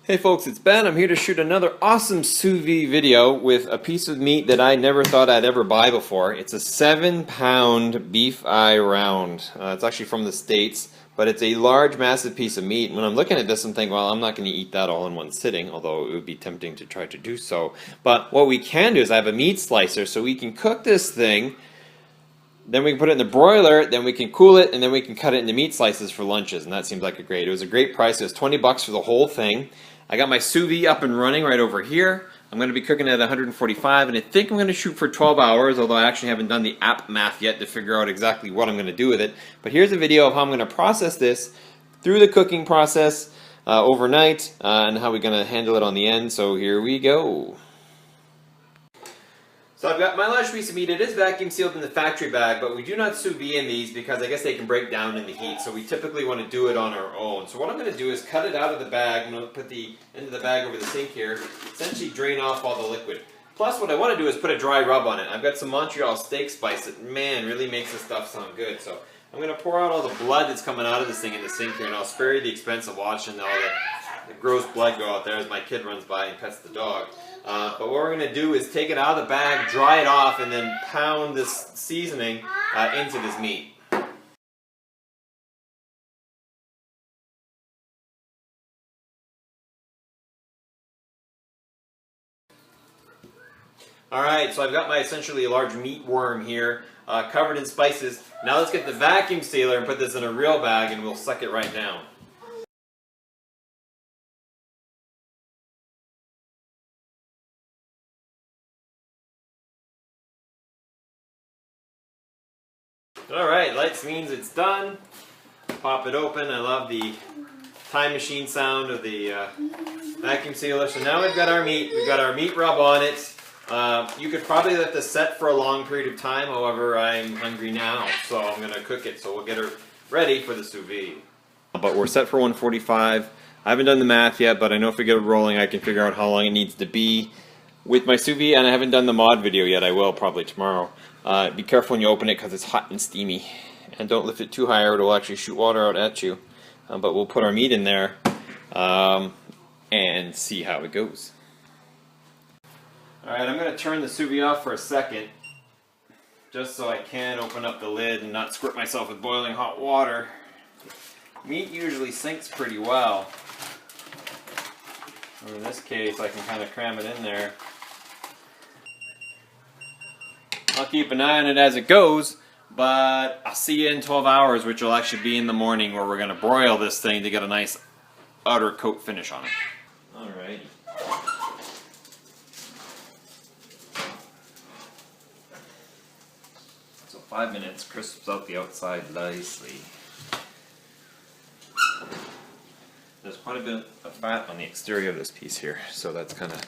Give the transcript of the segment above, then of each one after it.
Hey folks, it's Ben. I'm here to shoot another awesome sous vide video with a piece of meat that I never thought I'd ever buy before. It's a 7-pound beef eye round. It's actually from the States, but it's a large, massive piece of meat. When I'm looking at this, I'm thinking, well, I'm not going to eat that all in one sitting, although it would be tempting to try to do so. But what we can do is I have a meat slicer, so we can cook this thing. Then we can put it in the broiler, then we can cool it, and then we can cut it into meat slices for lunches, and that seems like it was a great price. It was 20 bucks for the whole thing. I got my sous vide up and running right over here. I'm going to be cooking at 145, and I think I'm going to shoot for 12 hours, although I actually haven't done the app math yet to figure out exactly what I'm going to do with it. But here's a video of how I'm going to process this through the cooking process overnight, and how we're going to handle it on the end. So here we go. So I've got my large piece of meat. It is vacuum sealed in the factory bag, but we do not sous vide in these because I guess they can break down in the heat. So we typically want to do it on our own. So what I'm going to do is cut it out of the bag. I'm going to put the end of the bag over the sink here, essentially drain off all the liquid. Plus what I want to do is put a dry rub on it. I've got some Montreal steak spice that, man, really makes this stuff sound good. So I'm going to pour out all the blood that's coming out of this thing in the sink here, and I'll spare you the expense of watching all the gross blood go out there as my kid runs by and pets the dog. But what we're going to do is take it out of the bag, dry it off, and then pound this seasoning into this meat. Alright, so I've got my essentially large meat worm here, covered in spices. Now let's get the vacuum sealer and put this in a real bag, and we'll suck it right down. Alright, lights means it's done. Pop it open. I love the time machine sound of the vacuum sealer. So now we've got our meat. We've got our meat rub on it. You could probably let this set for a long period of time. However, I'm hungry now, so I'm going to cook it. So we'll get her ready for the sous vide. But we're set for 145. I haven't done the math yet, but I know if we get it rolling, I can figure out how long it needs to be with my sous vide. And I haven't done the mod video yet. I will probably tomorrow. Be careful when you open it because it's hot and steamy. And don't lift it too high or it'll actually shoot water out at you. But we'll put our meat in there and see how it goes. Alright, I'm going to turn the sous vide off for a second, just so I can open up the lid and not squirt myself with boiling hot water. Meat usually sinks pretty well. In this case, I can kind of cram it in there. I'll keep an eye on it as it goes, but I'll see you in 12 hours, which will actually be in the morning, where we're going to broil this thing to get a nice outer coat finish on it. Alright. So 5 minutes, crisps out the outside nicely. There's quite a bit of fat on the exterior of this piece here, so that's kind of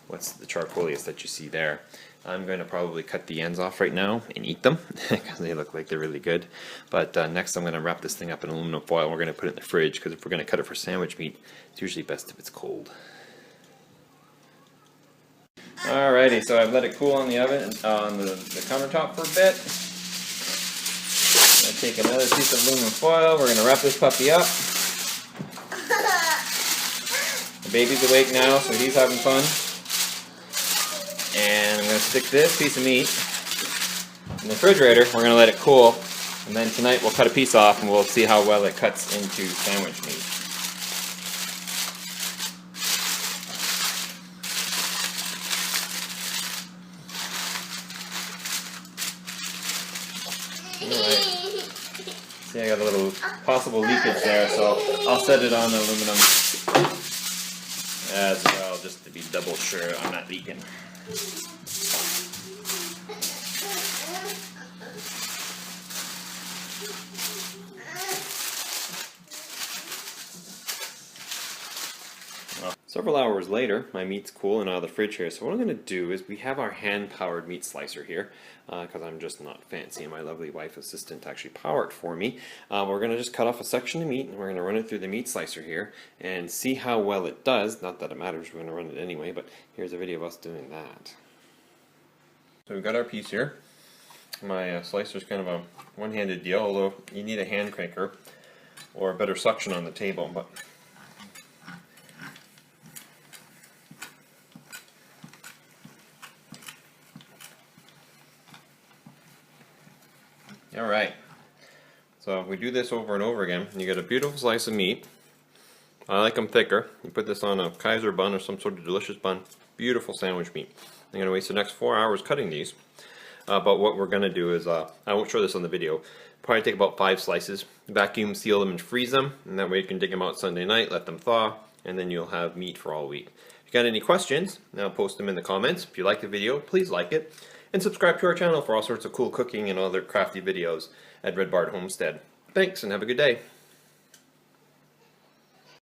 what's the charcoaliest that you see there. I'm going to probably cut the ends off right now and eat them because they look like they're really good. But next I'm going to wrap this thing up in aluminum foil. We're going to put it in the fridge because if we're going to cut it for sandwich meat, it's usually best if it's cold. Alrighty, so I've let it cool on the oven, on the countertop for a bit. I'm going to take another piece of aluminum foil. We're going to wrap this puppy up. The baby's awake now, so he's having fun. And I'm going to stick this piece of meat in the refrigerator. We're going to let it cool. And then tonight we'll cut a piece off and we'll see how well it cuts into sandwich meat. Alright. See, I got a little possible leakage there, so I'll set it on aluminum as well, just to be double sure I'm not leaking. Well, several hours later, my meat's cool and out of the fridge here. So what I'm going to do is we have our hand-powered meat slicer here, because I'm just not fancy and my lovely wife assistant actually power it for me. We're going to just cut off a section of meat and we're going to run it through the meat slicer here and see how well it does. Not that it matters, we're going to run it anyway, but here's a video of us doing that. So we've got our piece here. My slicer is kind of a one-handed deal, although you need a hand cranker or a better suction on the table. But All right. So we do this over and over again. You get a beautiful slice of meat. I like them thicker. You put this on a Kaiser bun or some sort of delicious bun. Beautiful sandwich meat. I'm going to waste the next 4 hours cutting these. But what we're going to do is, I won't show this on the video, probably take about 5 slices, vacuum seal them and freeze them, and that way you can dig them out Sunday night, let them thaw, and then you'll have meat for all week. If you got any questions, now post them in the comments. If you like the video, please like it, and subscribe to our channel for all sorts of cool cooking and other crafty videos at Red Bart Homestead. Thanks, and have a good day.